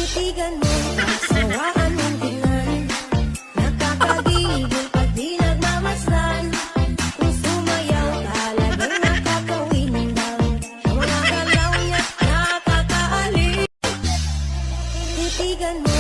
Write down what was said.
Titigan mo, sawaan mong tingnan. Nakakagigil pag di nagmamasdan. Kung sumayaw, talagang nakakawindang. Ang mga galaw niya nakakaali. Titigan mo,